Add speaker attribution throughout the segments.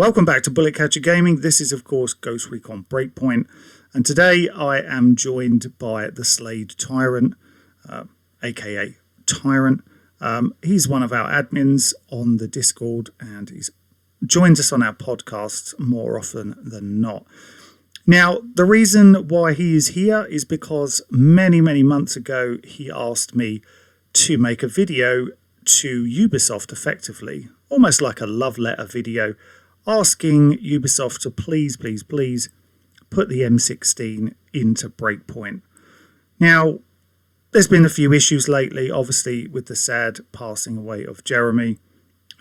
Speaker 1: Welcome back to Bullet Catcher Gaming. This is, of course, Ghost Recon Breakpoint. And today I am joined by the Slade Tyrant, aka Tyrant. He's one of our admins on the Discord and he joins us on our podcasts more often than not. Now, the reason why he is here is because many months ago he asked me to make a video to Ubisoft effectively, almost like a love letter video, asking Ubisoft to please put the M16 into Breakpoint. Now, there's been a few issues lately, obviously with the sad passing away of Jeremy.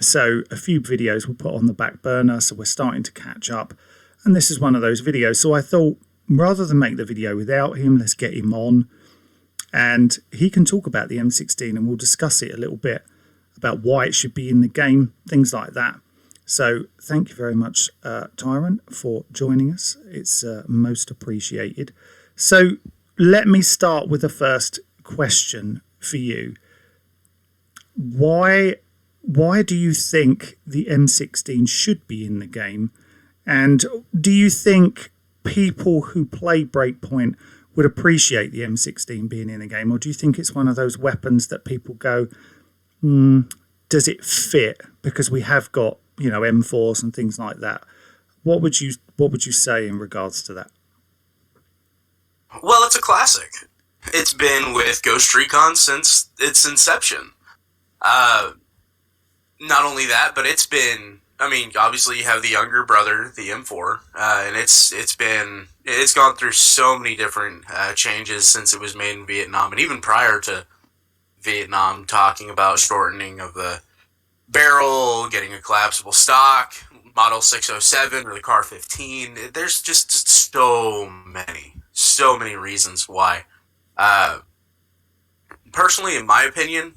Speaker 1: So a few videos were put on the back burner, so we're starting to catch up. And this is one of those videos. So I thought, rather than make the video without him, let's get him on. And he can talk about the M16 and we'll discuss it a little bit about why it should be in the game, things like that. So thank you very much, Tyrant, for joining us. It's most appreciated. So let me start with the first question for you. Why do you think the M16 should be in the game? And do you think people who play Breakpoint would appreciate the M16 being in the game? Or do you think it's one of those weapons that people go, does it fit? Because we have got, you know, M4s and things like that. What would you say in regards to that?
Speaker 2: Well, it's a classic. It's been with Ghost Recon since its inception. Not only that, but it's been, I mean, obviously you have the younger brother, the M4, and it's gone through so many different changes since it was made in Vietnam, and even prior to Vietnam, talking about shortening of the barrel, getting a collapsible stock, Model 607 or the Car 15. There's just so many reasons why. Personally, in my opinion,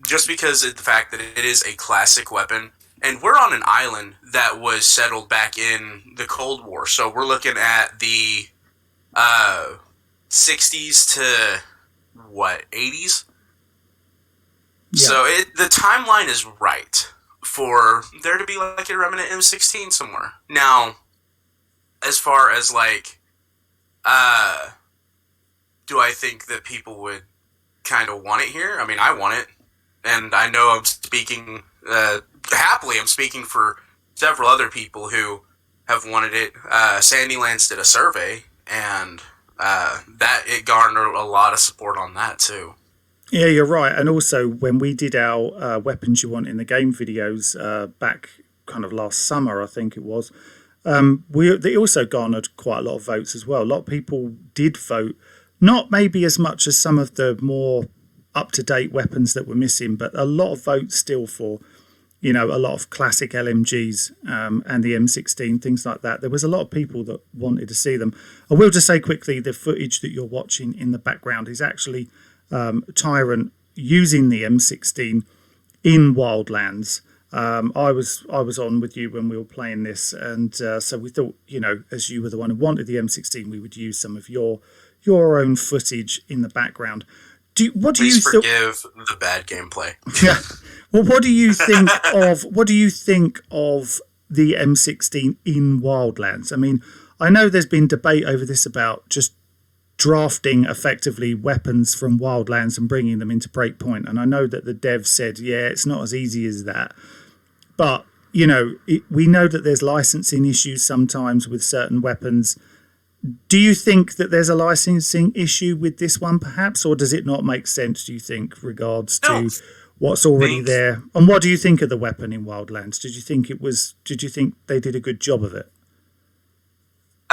Speaker 2: just because of the fact that it is a classic weapon, and we're on an island that was settled back in the Cold War, so we're looking at the 60s to, 80s? Yeah. So the timeline is right for there to be like a remnant M16 somewhere. Now, as far as like, do I think that people would kind of want it here? I mean, I want it, and I know I'm speaking happily. I'm speaking for several other people who have wanted it. Sandylands did a survey, and that it garnered a lot of support on that too.
Speaker 1: Yeah, you're right. And also, when we did our Weapons You Want in the Game videos back kind of last summer, I think it was, they also garnered quite a lot of votes as well. A lot of people did vote, not maybe as much as some of the more up-to-date weapons that were missing, but a lot of votes still for, you know, a lot of classic LMGs and the M16, things like that. There was a lot of people that wanted to see them. I will just say quickly, the footage that you're watching in the background is actually Tyrant using the M16 in Wildlands. I was on with you when we were playing this, and so we thought, you know, as you were the one who wanted the M16, we would use some of your own footage in the background.
Speaker 2: Please forgive the bad gameplay.
Speaker 1: Yeah. Well, what do you think of the M16 in Wildlands? I mean, I know there's been debate over this about just drafting effectively weapons from Wildlands and bringing them into Breakpoint, and I know that the dev said, yeah, it's not as easy as that. But you know, we know that there's licensing issues sometimes with certain weapons. Do you think that there's a licensing issue with this one, perhaps, or does it not make sense? Do you think, regards to what's already there? And what do you think of the weapon in Wildlands? Did you think they did a good job of it?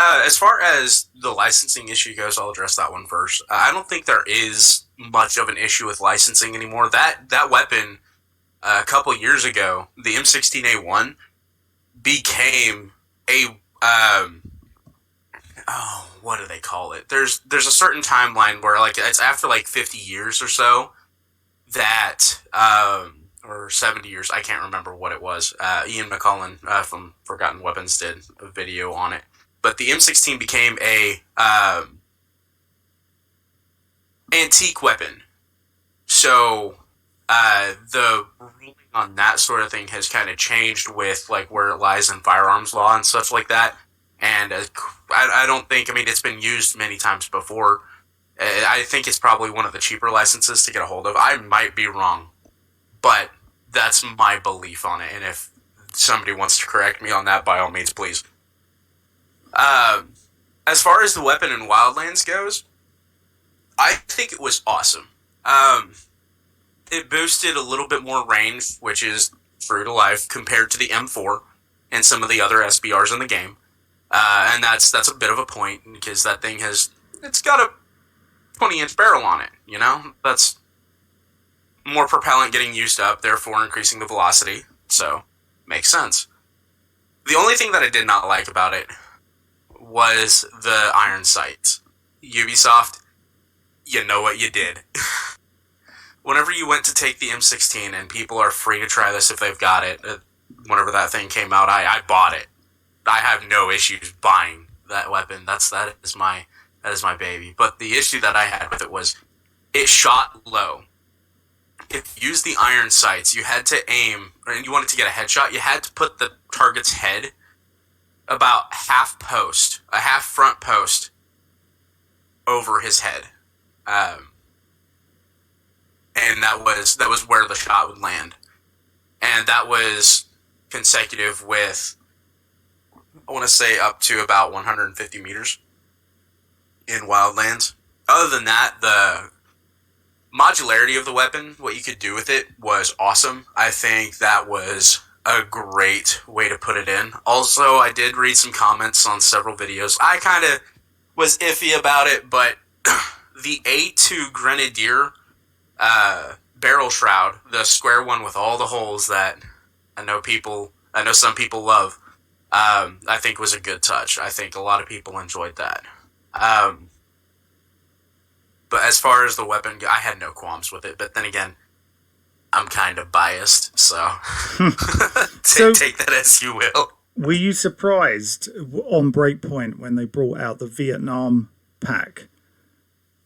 Speaker 2: As far as the licensing issue goes, I'll address that one first. I don't think there is much of an issue with licensing anymore. That weapon, a couple years ago, the M16A1 became a what do they call it? There's a certain timeline where like it's after like 50 years or so that or 70 years, I can't remember what it was. Ian McCullen from Forgotten Weapons did a video on it. But the M16 became a antique weapon. So The ruling on that sort of thing has kind of changed with like where it lies in firearms law and such like that. And I don't think, I mean, it's been used many times before. I think it's probably one of the cheaper licenses to get a hold of. I might be wrong, but that's my belief on it. And if somebody wants to correct me on that, by all means, please. As far as the weapon in Wildlands goes, I think it was awesome. It boosted a little bit more range, which is true to life, compared to the M4 and some of the other SBRs in the game. And that's a bit of a point, because that thing it's got a 20-inch barrel on it, you know? That's more propellant getting used up, therefore increasing the velocity. So, makes sense. The only thing that I did not like about it was the iron sights. Ubisoft, you know what you did. Whenever you went to take the M16, and people are free to try this if they've got it, whenever that thing came out, I bought it. I have no issues buying that weapon. That is my baby. But the issue that I had with it was it shot low. If you used the iron sights, you had to aim, and you wanted to get a headshot, you had to put the target's head about a half front post over his head. And that was where the shot would land. And that was consecutive with, I want to say, up to about 150 meters in Wildlands. Other than that, the modularity of the weapon, what you could do with it, was awesome. I think that was a great way to put it in. Also, I did read some comments on several videos. I kind of was iffy about it, but the A2 Grenadier barrel shroud, the square one with all the holes that I know some people love, I think was a good touch. I think a lot of people enjoyed that. But as far as the weapon, I had no qualms with it. But then again, I'm kind of biased, so take that as you will.
Speaker 1: Were you surprised on Breakpoint when they brought out the Vietnam pack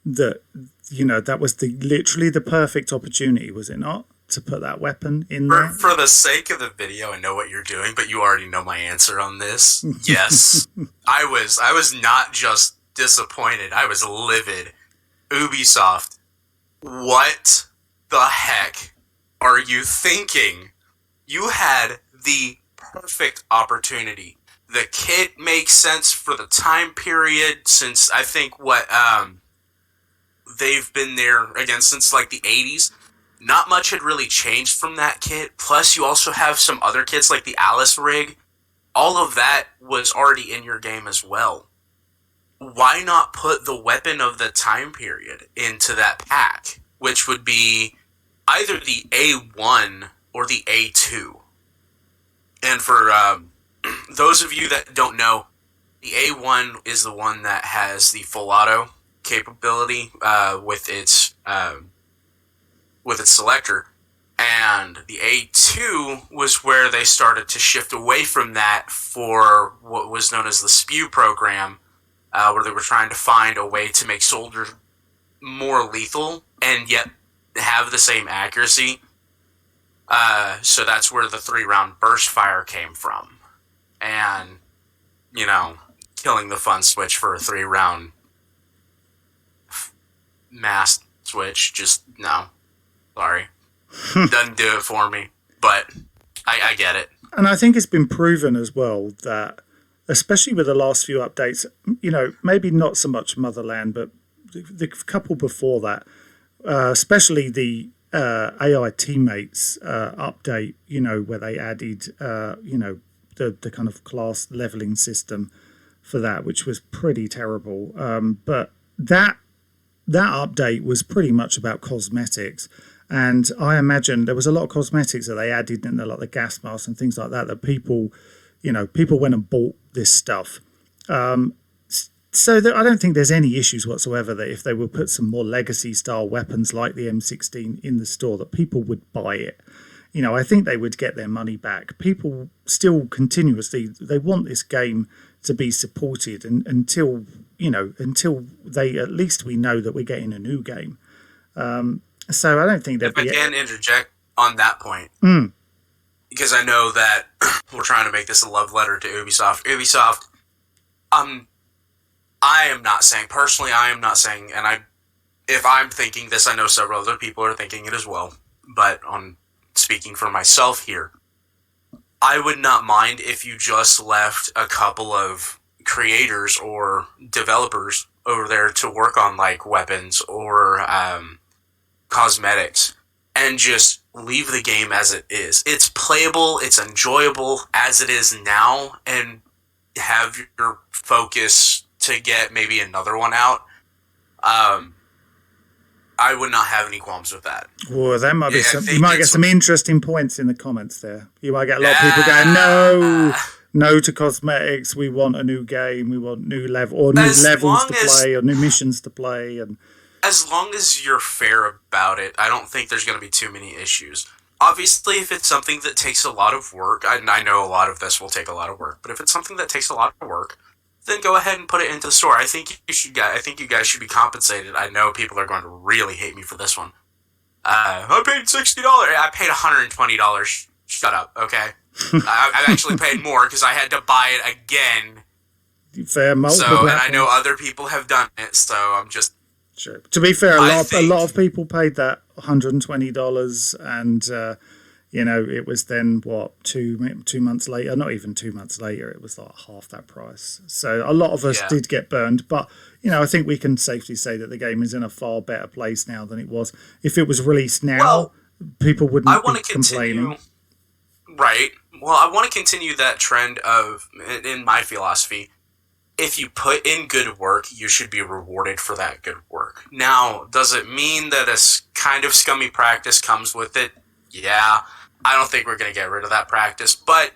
Speaker 1: that, you know, that was literally the perfect opportunity, was it not, to put that weapon in there?
Speaker 2: For the sake of the video, I know what you're doing, but you already know my answer on this. Yes. I was not just disappointed, I was livid. Ubisoft, what the heck are you thinking? You had the perfect opportunity. The kit makes sense for the time period, since I think they've been there again since like the 80s. Not much had really changed from that kit. Plus, you also have some other kits like the Alice rig. All of that was already in your game as well. Why not put the weapon of the time period into that pack, which would be either the A1 or the A2? And for those of you that don't know, the A1 is the one that has the full auto capability with its selector, and the A2 was where they started to shift away from that for what was known as the SPEW program, where they were trying to find a way to make soldiers more lethal and yet have the same accuracy. So that's where the 3-round burst fire came from. And, you know, killing the fun switch for a 3-round mass switch, just, no. Sorry. Doesn't do it for me. But I get it.
Speaker 1: And I think it's been proven as well that, especially with the last few updates, you know, maybe not so much Motherland, but the couple before that, especially the AI teammates update, you know, where they added, you know, the kind of class leveling system for that, which was pretty terrible. But that update was pretty much about cosmetics. And I imagine there was a lot of cosmetics that they added in there, like the gas masks and things like that, that people went and bought this stuff. So I don't think there's any issues whatsoever that if they would put some more legacy style weapons like the M16 in the store, that people would buy it. You know, I think they would get their money back. People still continuously, they want this game to be supported until they, at least we know that we're getting a new game. So I don't think there'd
Speaker 2: If I
Speaker 1: be.
Speaker 2: can interject on that point, because I know that we're trying to make this a love letter to Ubisoft. Ubisoft, I am not saying personally. I am not saying, if I'm thinking this, I know several other people are thinking it as well. But on speaking for myself here, I would not mind if you just left a couple of creators or developers over there to work on like weapons or cosmetics and just leave the game as it is. It's playable, it's enjoyable as it is now, and have your focus to get maybe another one out. I would not have any qualms with that.
Speaker 1: Well, that might be you might get some interesting points in the comments there. You might get a lot of people going, no to cosmetics. We want a new game. We want new level or new levels to play or new missions to play. And
Speaker 2: as long as you're fair about it, I don't think there's going to be too many issues. Obviously, if it's something that takes a lot of work, and I know a lot of this will take a lot of work, but if it's something that takes a lot of work, then go ahead and put it into the store. I think you guys should be compensated. I know people are going to really hate me for this one. I paid $60. I paid $120. Shut up, okay? I actually paid more because I had to buy it again.
Speaker 1: Fair,
Speaker 2: and I know other people have done it, so I'm just.
Speaker 1: Sure. To be fair, a lot of people paid that $120, and it was then what 2 months later, not even 2 months later, it was like half that price. So a lot of us did get burned, but I think we can safely say that the game is in a far better place now than it was. If it was released now, people wouldn't be complaining.
Speaker 2: Right. Well, I want to continue that trend of, in my philosophy, if you put in good work, you should be rewarded for that good work. Now, does it mean that a kind of scummy practice comes with it? Yeah. I don't think we're going to get rid of that practice, but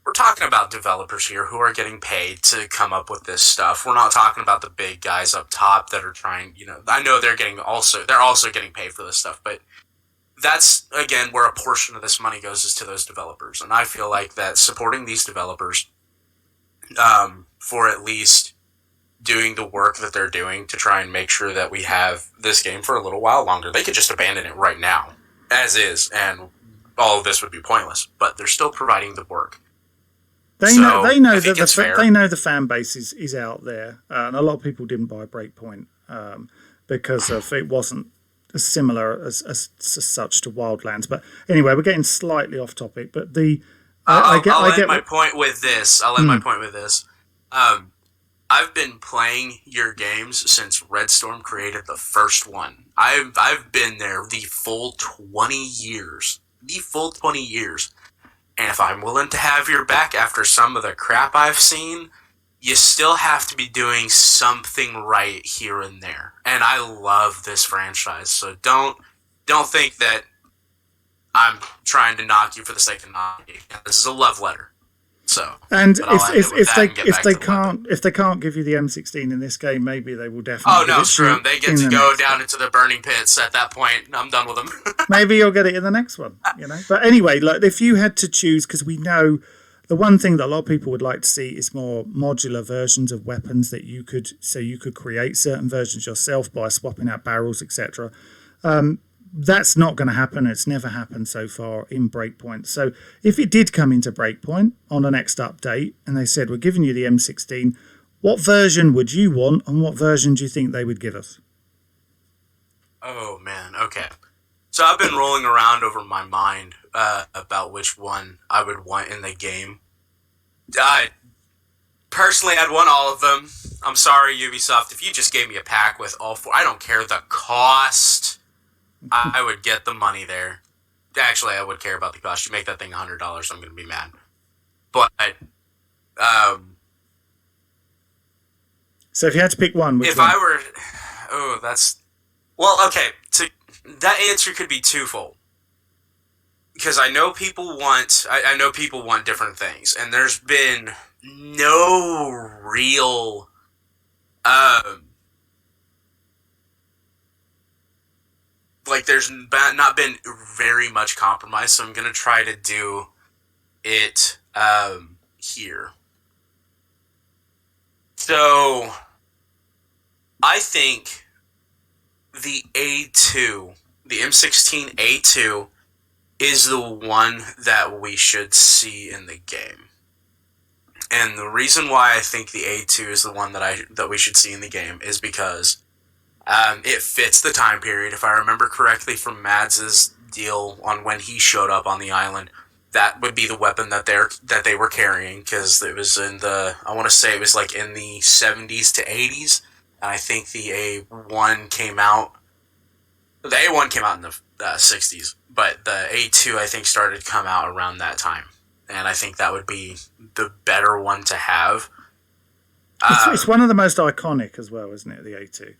Speaker 2: we're talking about developers here who are getting paid to come up with this stuff. We're not talking about the big guys up top that are trying, I know they're also getting paid for this stuff, but that's, again, where a portion of this money goes is to those developers. And I feel like that supporting these developers, for at least doing the work that they're doing to try and make sure that we have this game for a little while longer. They could just abandon it right now, as is, and all of this would be pointless. But they're still providing the work.
Speaker 1: They know the fan base is out there, and a lot of people didn't buy Breakpoint because of it wasn't as similar as such to Wildlands. But anyway, we're getting slightly off topic. But I'll end my point with this. I've been playing your games since Red Storm created the first one.
Speaker 2: I've been there the full 20 years. And if I'm willing to have your back after some of the crap I've seen, you still have to be doing something right here and there. And I love this franchise, so don't think that I'm trying to knock you for the sake of knocking you. This is a love letter. So,
Speaker 1: and if they can't give you the M16 in this game, maybe they will definitely.
Speaker 2: Oh no, screw them. They get to go down into the burning pits. At that point, I'm done with them.
Speaker 1: Maybe you'll get it in the next one. But anyway, look, if you had to choose, because we know the one thing that a lot of people would like to see is more modular versions of weapons that you could create certain versions yourself by swapping out barrels, etc. That's not going to happen. It's never happened so far in Breakpoint. So if it did come into Breakpoint on the next update and they said, we're giving you the M16, what version would you want and what version do you think they would give us?
Speaker 2: Oh, man. Okay. So I've been rolling around over my mind about which one I would want in the game. Personally, I'd want all of them. I'm sorry, Ubisoft. If you just gave me a pack with all four, I don't care the cost. I would get the money there. Actually, I would care about the cost. You make that thing $100, I'm going to be mad. But,
Speaker 1: so if you had to pick one, which one?
Speaker 2: That answer could be twofold. Because I know people want different things, and there's been no real, there's not been very much compromise, so I'm going to try to do it here. So, I think the A2 the M16A2 is the one that we should see in the game. And the reason why I think the A2 is the one that we should see in the game is because it fits the time period. If I remember correctly from Mads's deal on when he showed up on the island, that would be the weapon that they were carrying, because it was I want to say it was like in the 70s to 80s, and I think the A1 came out. The A1 came out in the 60s, but the A2 I think started to come out around that time, and I think that would be the better one to have.
Speaker 1: It's one of the most iconic as well, isn't it? The A2.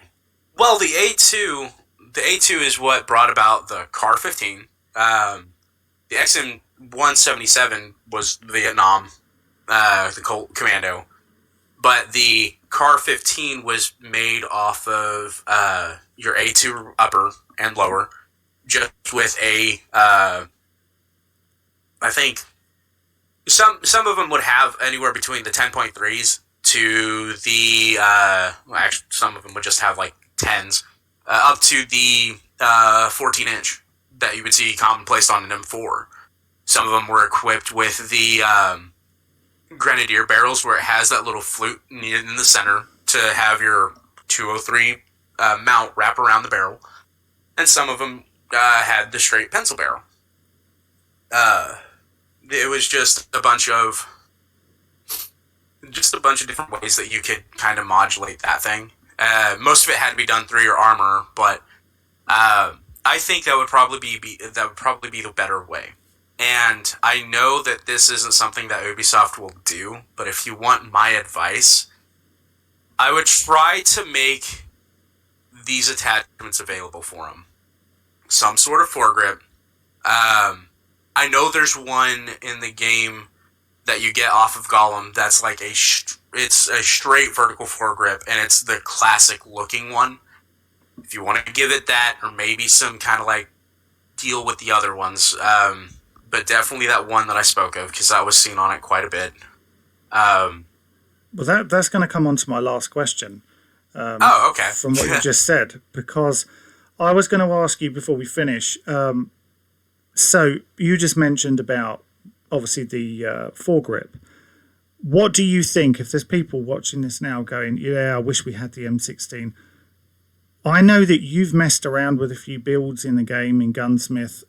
Speaker 2: Well, the A2 is what brought about the CAR-15. The XM177 was Vietnam, the Colt Commando, but the CAR-15 was made off of your A2 upper and lower, just with I think some of them would have anywhere between the 10.3s to the actually some of them would just have like 10s up to the 14-inch that you would see commonplace on an M4. Some of them were equipped with the Grenadier barrels, where it has that little flute in the center to have your 203 mount wrap around the barrel, and some of them had the straight pencil barrel. It was just a bunch of different ways that you could kind of modulate that thing. Most of it had to be done through your armor, but I think that would probably be the better way. And I know that this isn't something that Ubisoft will do, but if you want my advice, I would try to make these attachments available for them. Some sort of foregrip. I know there's one in the game that you get off of Gollum that's like it's a straight vertical foregrip, and it's the classic looking one. If you want to give it that, or maybe some kind of like deal with the other ones, but definitely that one that I spoke of, because I was seen on it quite a bit.
Speaker 1: Well, that's going to come on to my last question.
Speaker 2: Okay.
Speaker 1: From what you just said, because I was going to ask you before we finish. So you just mentioned about obviously the foregrip. What do you think, if there's people watching this now going, yeah, I wish we had the M16? I know that you've messed around with a few builds in the game in Gunsmith.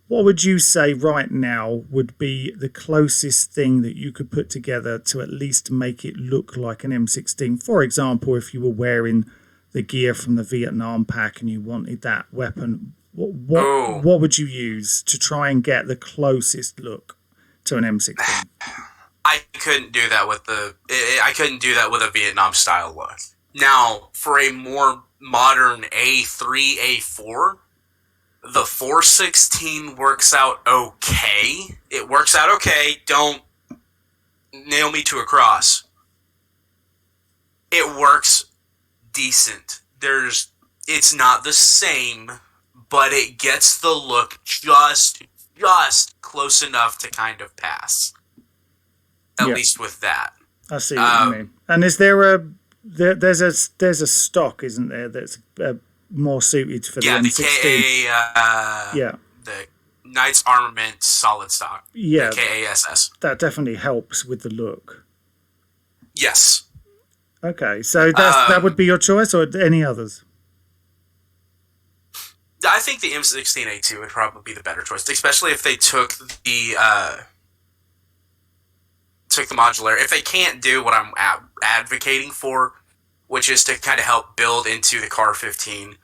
Speaker 1: What would you say right now would be the closest thing that you could put together to at least make it look like an M16? For example, if you were wearing the gear from the Vietnam pack and you wanted that weapon, what would you use to try and get the closest look to an M16?
Speaker 2: I couldn't do that with a Vietnam style look. Now, for a more modern A3, A4, the 416 works out okay. It works out okay. Don't nail me to a cross. It works decent. It's not the same, but it gets the look just close enough to kind of pass. At least with that. I see what you mean.
Speaker 1: And is there there's a stock, isn't there, that's more suited for the M16?
Speaker 2: The Knight's Armament solid stock.
Speaker 1: Yeah,
Speaker 2: the KASS.
Speaker 1: That definitely helps with the look.
Speaker 2: Yes.
Speaker 1: Okay, so that would be your choice, or any others?
Speaker 2: I think the M16A2 would probably be the better choice, especially if they took the modular. If they can't do what I'm advocating for, which is to kind of help build into the CAR-15,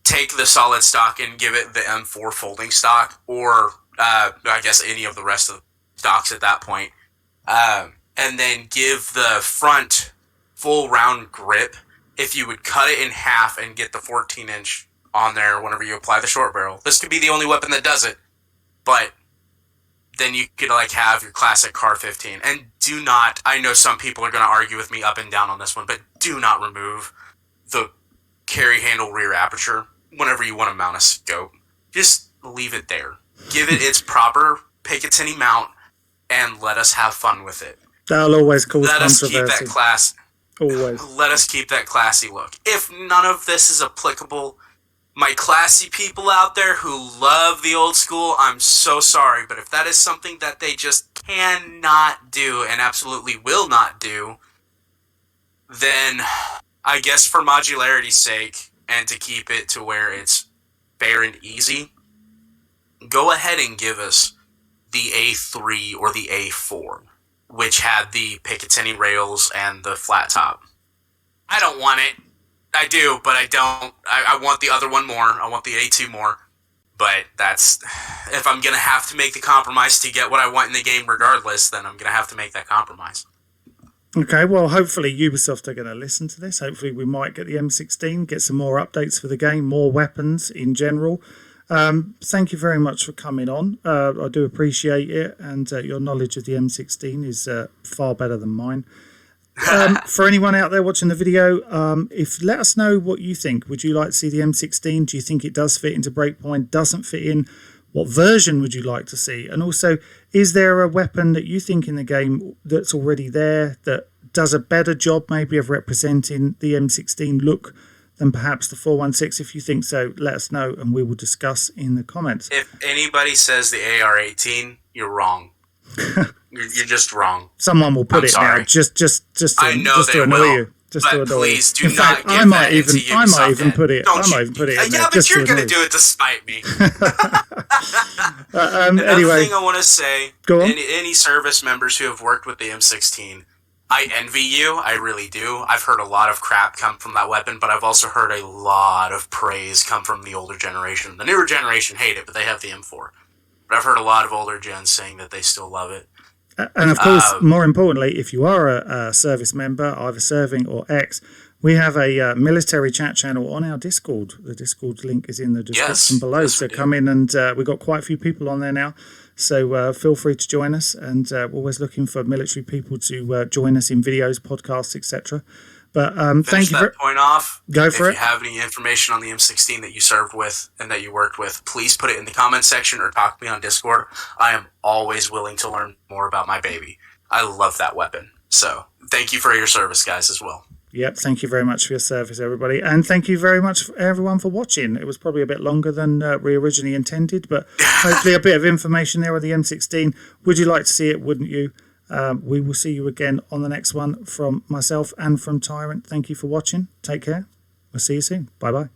Speaker 2: take the solid stock and give it the M4 folding stock, or I guess any of the rest of the stocks at that point, and then give the front full round grip. If you would cut it in half and get the 14-inch on there whenever you apply the short barrel, this could be the only weapon that does it, but then you could like have your classic CAR-15. And do not, I know some people are going to argue with me up and down on this one, but do not remove the carry handle rear aperture whenever you want to mount a scope. Just leave it there. Give it its proper Picatinny mount and let us have fun with it.
Speaker 1: That'll always cause controversy.
Speaker 2: Let us keep that class.
Speaker 1: Always.
Speaker 2: Let us keep that classy look. If none of this is applicable, My classy people out there who love the old school, I'm so sorry, but if that is something that they just cannot do and absolutely will not do, then I guess for modularity's sake and to keep it to where it's fair and easy, go ahead and give us the A3 or the A4, which had the Picatinny rails and the flat top. I don't want it. I do, but I don't. I want the other one more. I want the A2 more. But that's... If I'm going to have to make the compromise to get what I want in the game regardless, then I'm going to have to make that compromise.
Speaker 1: Okay, well, hopefully Ubisoft are going to listen to this. Hopefully we might get the M16, get some more updates for the game, more weapons in general. Thank you very much for coming on. I do appreciate it, and your knowledge of the M16 is far better than mine. For anyone out there watching the video, let us know what you think. Would you like to see the M16? Do you think it does fit into Breakpoint? Doesn't fit in? What version would you like to see? And also, is there a weapon that you think in the game that's already there that does a better job maybe of representing the M16 look than perhaps the 416? If you think so, let us know and we will discuss in the comments.
Speaker 2: If anybody says the AR-18, you're wrong. You're just wrong.
Speaker 1: Someone will put it now, just
Speaker 2: I know
Speaker 1: just
Speaker 2: they
Speaker 1: to annoy
Speaker 2: will,
Speaker 1: you. Just
Speaker 2: but
Speaker 1: to annoy
Speaker 2: please
Speaker 1: you.
Speaker 2: do
Speaker 1: In
Speaker 2: not
Speaker 1: fact,
Speaker 2: give
Speaker 1: I might
Speaker 2: that
Speaker 1: even
Speaker 2: into
Speaker 1: I might
Speaker 2: Ubisoft
Speaker 1: even put it.
Speaker 2: Don't
Speaker 1: I might
Speaker 2: you-
Speaker 1: even put it. In
Speaker 2: Yeah,
Speaker 1: there
Speaker 2: but
Speaker 1: just
Speaker 2: you're
Speaker 1: to
Speaker 2: going
Speaker 1: annoy
Speaker 2: to
Speaker 1: you.
Speaker 2: do it to spite me.
Speaker 1: Anyway,
Speaker 2: Another thing I want to say,
Speaker 1: go on.
Speaker 2: any service members who have worked with the M16, I envy you. I really do. I've heard a lot of crap come from that weapon, but I've also heard a lot of praise come from the older generation. The newer generation hate it, but they have the M4. But I've heard a lot of older gens saying that they still love it.
Speaker 1: And of course, more importantly, if you are a service member, either serving or ex, we have a military chat channel on our Discord. The Discord link is in the description below.
Speaker 2: Yes,
Speaker 1: so come in, and we've got quite a few people on there now. So feel free to join us. And we're always looking for military people to join us in videos, podcasts, etc. But thank you.
Speaker 2: Point off.
Speaker 1: Go for it.
Speaker 2: If you have any information on the M16 that you served with and that you worked with, please put it in the comment section or talk to me on Discord. I am always willing to learn more about my baby. I love that weapon. So thank you for your service, guys, as well.
Speaker 1: Yep, thank you very much for your service, everybody. And thank you very much, everyone, for watching. It was probably a bit longer than we originally intended, but hopefully a bit of information there on the M16. Would you like to see it, wouldn't you? We will see you again on the next one from myself and from Tyrant. Thank you for watching. Take care. We'll see you soon. Bye-bye.